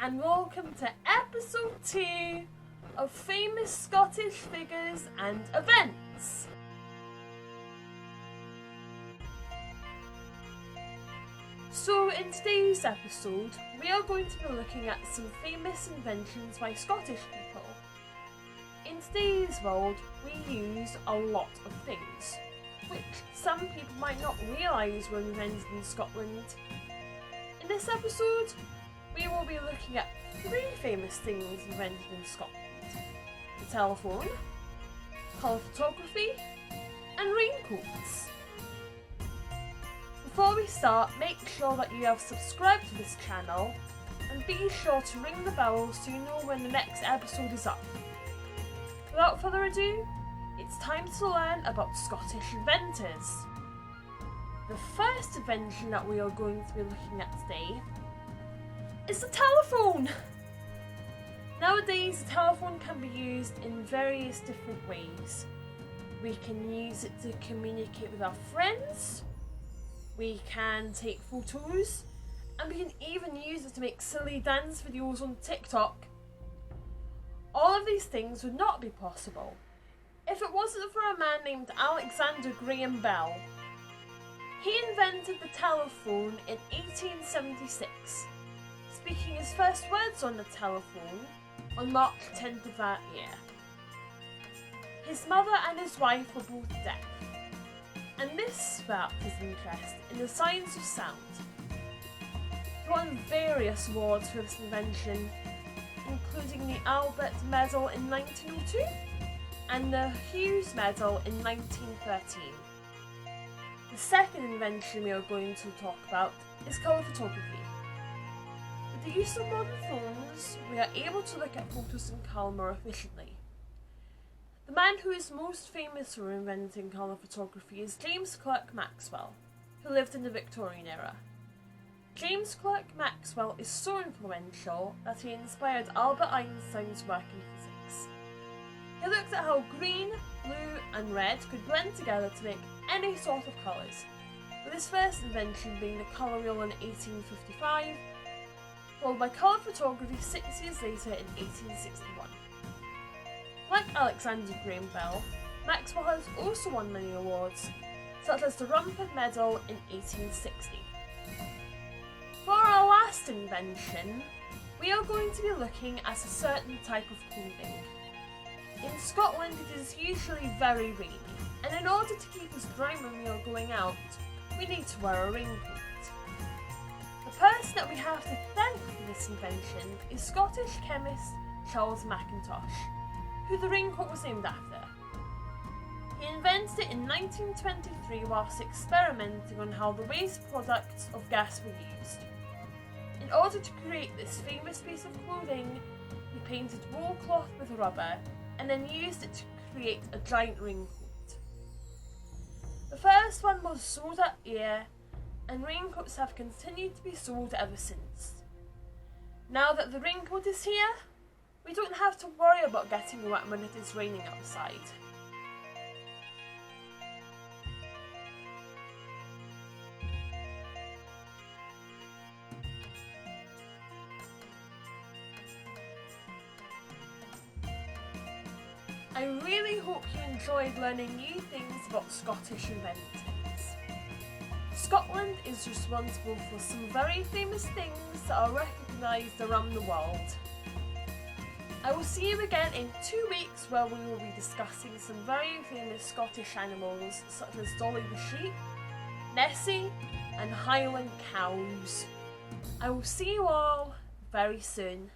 and welcome to episode 2 of Famous Scottish Figures and Events. So in today's episode, we are going to be looking at some famous inventions by Scottish people. In today's world, we use a lot of things, which some people might not realise were invented in Scotland. In this episode, we will be looking at 3 famous things invented in Scotland: the telephone, colour photography, and raincoats. Before we start, make sure that you have subscribed to this channel and be sure to ring the bell so you know when the next episode is up. Without further ado, it's time to learn about Scottish inventors. The first invention that we are going to be looking at today is the telephone. Nowadays, the telephone can be used in various different ways. We can use it to communicate with our friends, we can take photos, and we can even use it to make silly dance videos on TikTok. All of these things would not be possible if it wasn't for a man named Alexander Graham Bell. He invented the telephone in 1876, speaking his first words on the telephone on March 10th of that year. His mother and his wife were both deaf, and this sparked his interest in the science of sound. He won various awards for this invention, including the Albert Medal in 1902 and the Hughes Medal in 1913. The second invention we are going to talk about is colour photography. With the use of modern phones, we are able to look at photos in colour more efficiently. The man who is most famous for inventing colour photography is James Clerk Maxwell, who lived in the Victorian era. James Clerk Maxwell is so influential that he inspired Albert Einstein's work in physics. He looked at how green, blue and red could blend together to make any sort of colours, with his first invention being the colour wheel in 1855, followed by colour photography 6 years later in 1861. Like Alexander Graham Bell, Maxwell has also won many awards, such as the Rumford Medal in 1860. For our last invention, we are going to be looking at a certain type of clothing. In Scotland, it is usually very rainy, and in order to keep us dry when we are going out, we need to wear a raincoat. The person that we have to thank for this invention is Scottish chemist Charles Mackintosh, who the raincoat was named after. He invented it in 1923 whilst experimenting on how the waste products of gas were used. In order to create this famous piece of clothing, he painted wool cloth with rubber and then used it to create a giant raincoat. The first one was sold that year, and raincoats have continued to be sold ever since. Now that the raincoat is here, we don't have to worry about getting wet when it is raining outside. I really hope you enjoyed learning new things about Scottish inventors. Scotland is responsible for some very famous things that are recognised around the world. I will see you again in 2 weeks where we will be discussing some very famous Scottish animals such as Dolly the sheep, Nessie and Highland cows. I will see you all very soon.